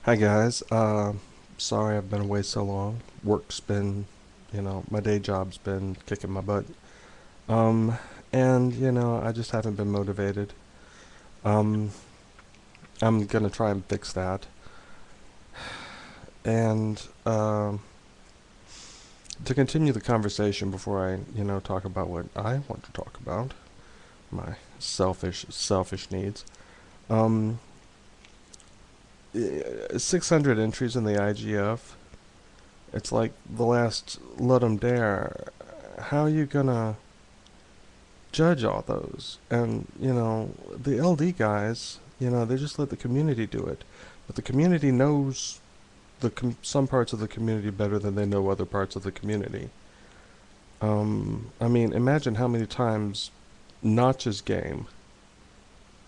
Hi guys. Sorry I've been away so long. Work's been, my day job's been kicking my butt. Um, and I just haven't been motivated. Um, I'm gonna try and fix that. And to continue the conversation before I, talk about what I want to talk about, my selfish needs. Um, 600 entries in the IGF. It's like the last Let 'em Dare. How are you gonna judge all those? And, the LD guys, they just let the community do it. But the community knows some parts of the community better than they know other parts of the community. I mean, imagine how many times Notch's game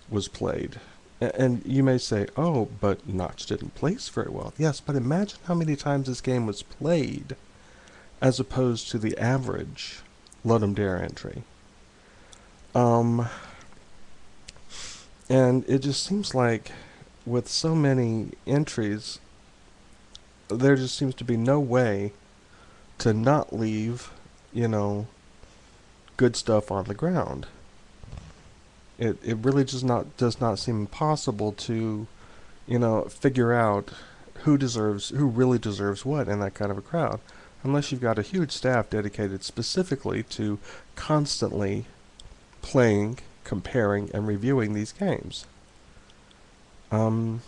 was played. And you may say, oh, but Notch didn't place very well. Yes, but imagine how many times this game was played as opposed to the average Let 'em Dare entry. Um, and it just seems like with so many entries, there just seems to be no way to not leave, you know, good stuff on the ground. It really does not seem possible to, figure out who really deserves what in that kind of a crowd, unless you've got a huge staff dedicated specifically to constantly playing, comparing, and reviewing these games. Um,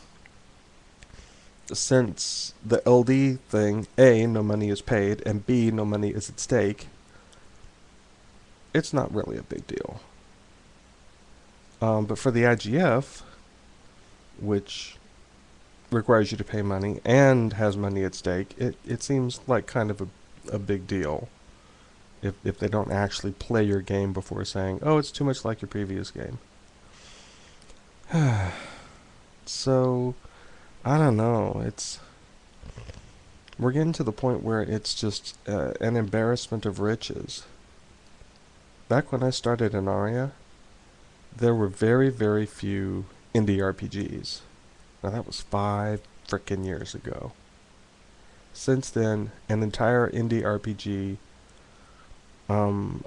since the LD thing, A, no money is paid, and B, no money is at stake, it's not really a big deal. But for the IGF, which requires you to pay money and has money at stake, it seems like kind of a big deal if they don't actually play your game before saying, oh, it's too much like your previous game. So, I don't know. We're getting to the point where it's just an embarrassment of riches. Back when I started in Aria, there were very, very few indie RPGs. Now that was 5 frickin' years ago. Since then, an entire indie RPG um,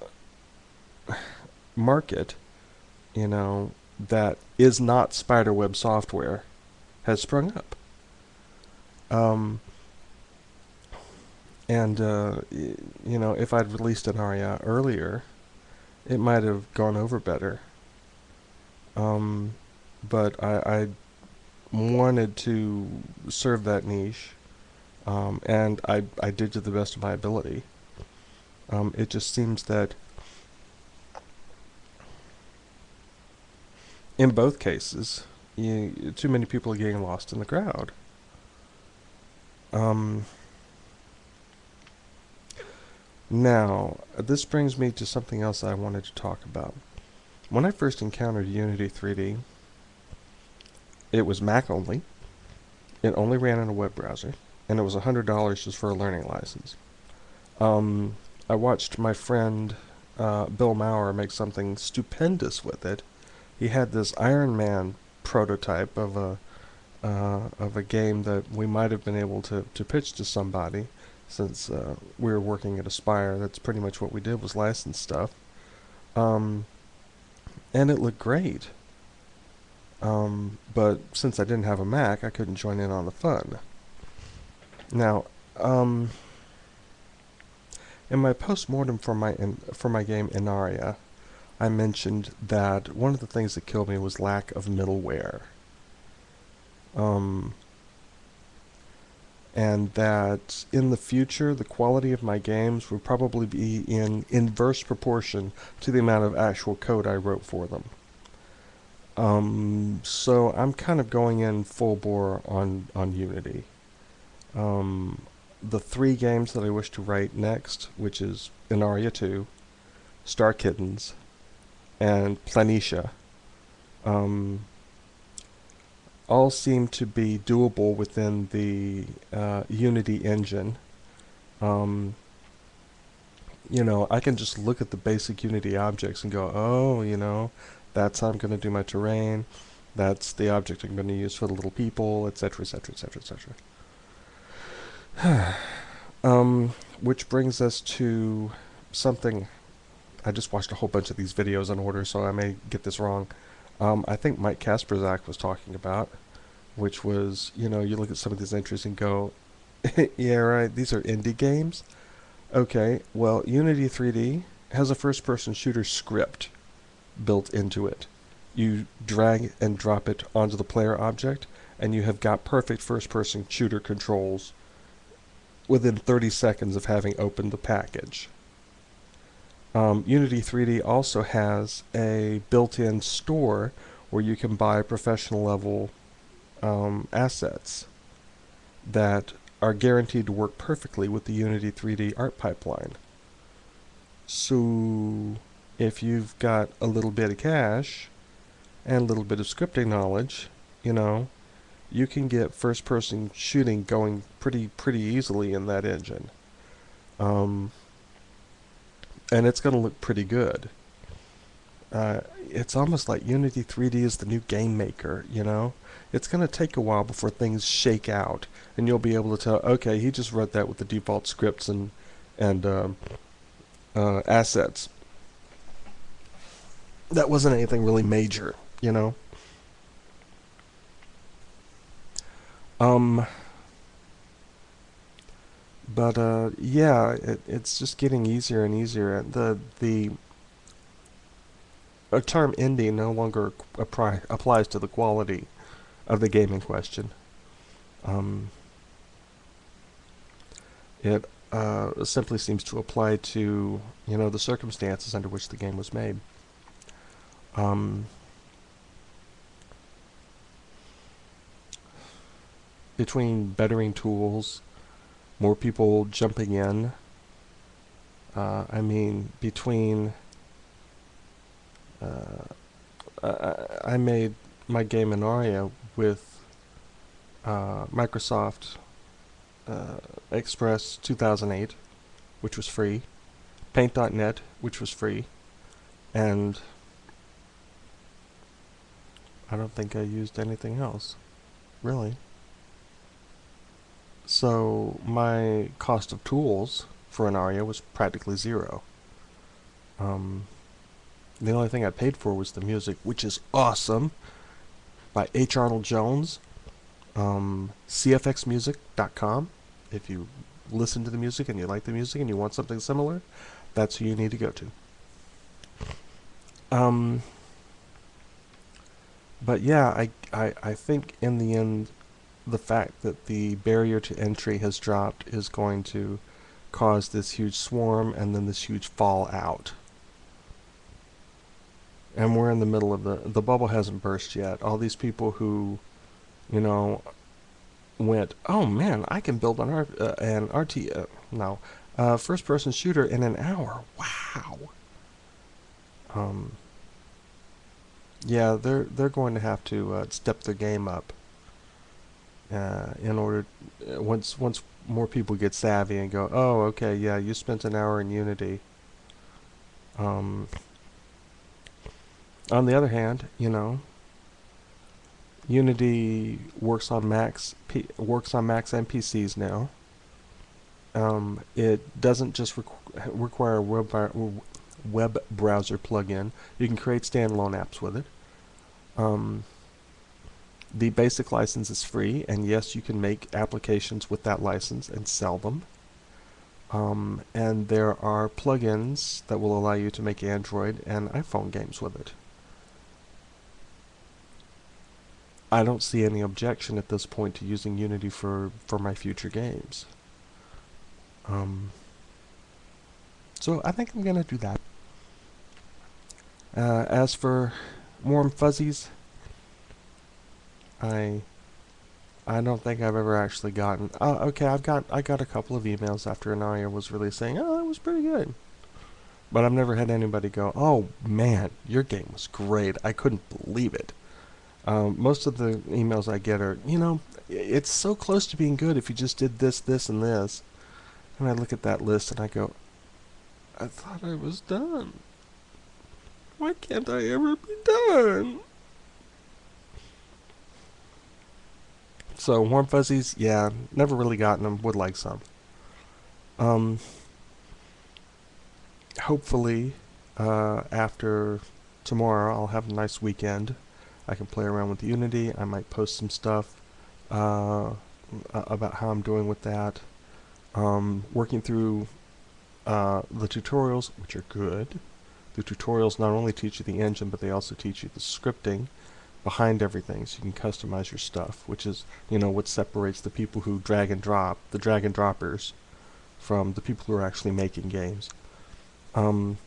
market, that is not spiderweb software has sprung up. Um, and if I'd released an Aria earlier, it might have gone over better. Um, but I wanted to serve that niche, and I did to the best of my ability. It just seems that in both cases, too many people are getting lost in the crowd. Um, Now, this brings me to something else I wanted to talk about. When I first encountered Unity 3D, it was Mac only. It only ran in a web browser, and it was $100 just for a learning license. Um, I watched my friend Bill Maurer make something stupendous with it. He had this Iron Man prototype of a game that we might have been able to pitch to somebody, since we were working at Aspire. That's pretty much what we did, was license stuff. Um, and it looked great. But since I didn't have a Mac, I couldn't join in on the fun. Now, in my postmortem for my game Inaria, I mentioned that one of the things that killed me was lack of middleware. Um, and that in the future, the quality of my games would probably be in inverse proportion to the amount of actual code I wrote for them. So I'm kind of going in full bore on Unity. Um, the three games that I wish to write next, which is Inaria 2, Star Kittens, and Planitia, um, all seem to be doable within the Unity engine. Um, I can just look at the basic Unity objects and go, oh, that's how I'm going to do my terrain. That's the object I'm going to use for the little people, etc., etc., etc., etc. Which brings us to something. I just watched a whole bunch of these videos in order, so I may get this wrong. I think Mike Kasperzak was talking about, which was, you look at some of these entries and go, yeah, right, these are indie games. Okay, well, Unity 3D has a first-person shooter script built into it. You drag and drop it onto the player object, and you have got perfect first-person shooter controls within 30 seconds of having opened the package. Unity 3D also has a built-in store where you can buy professional level assets that are guaranteed to work perfectly with the Unity 3D art pipeline. So if you've got a little bit of cash and a little bit of scripting knowledge, you can get first-person shooting going pretty easily in that engine. Um, and it's going to look pretty good. It's almost like Unity 3D is the new game maker, It's going to take a while before things shake out, and you'll be able to tell, okay, he just wrote that with the default scripts and assets. That wasn't anything really major, Um, but yeah, it's just getting easier and easier. The a term indie no longer applies to the quality of the game in question. Um, it simply seems to apply to the circumstances under which the game was made. Um, between bettering tools, more people jumping in. Between I made my game Inaria with Microsoft Express 2008, which was free, Paint.net, which was free, and I don't think I used anything else, really. So my cost of tools for Inaria was practically zero. Um, the only thing I paid for was the music, which is awesome, by H. Arnold Jones. CFXmusic.com. If you listen to the music and you like the music and you want something similar, that's who you need to go to. But yeah, I think in the end, the fact that the barrier to entry has dropped is going to cause this huge swarm and then this huge fallout. And we're in the middle of the bubble hasn't burst yet. All these people who, went, oh man, I can build an first-person shooter in an hour. Wow. Yeah, they're going to have to step their game up in order once more people get savvy and go, oh, okay, yeah, you spent an hour in Unity. On the other hand, Unity works on Macs and PCs now. It doesn't just require a web browser plugin. You can create standalone apps with it. The basic license is free, and yes, you can make applications with that license and sell them. And there are plugins that will allow you to make Android and iPhone games with it. I don't see any objection at this point to using Unity for my future games. So I think I'm going to do that. As for warm fuzzies, I don't think I've ever actually gotten. Okay, I got a couple of emails after Inaria was released saying, "Oh, that was pretty good," but I've never had anybody go, "Oh man, your game was great. I couldn't believe it." Most of the emails I get are, it's so close to being good if you just did this, this, and this. And I look at that list and I go, I thought I was done. Why can't I ever be done? So warm fuzzies, yeah, never really gotten them. Would like some. Um, Hopefully, after tomorrow, I'll have a nice weekend. I can play around with Unity. I might post some stuff uh, about how I'm doing with that. Working through the tutorials, which are good. The tutorials not only teach you the engine, but they also teach you the scripting behind everything, so you can customize your stuff, which is, what separates the people who drag and drop, the drag and droppers, from the people who are actually making games. Um,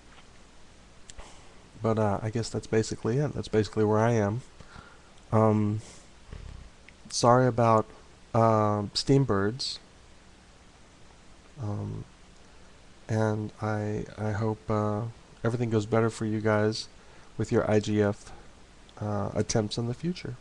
but I guess that's basically it. That's basically where I am. Um, Sorry about Steambirds, um, and I hope everything goes better for you guys with your IGF attempts in the future.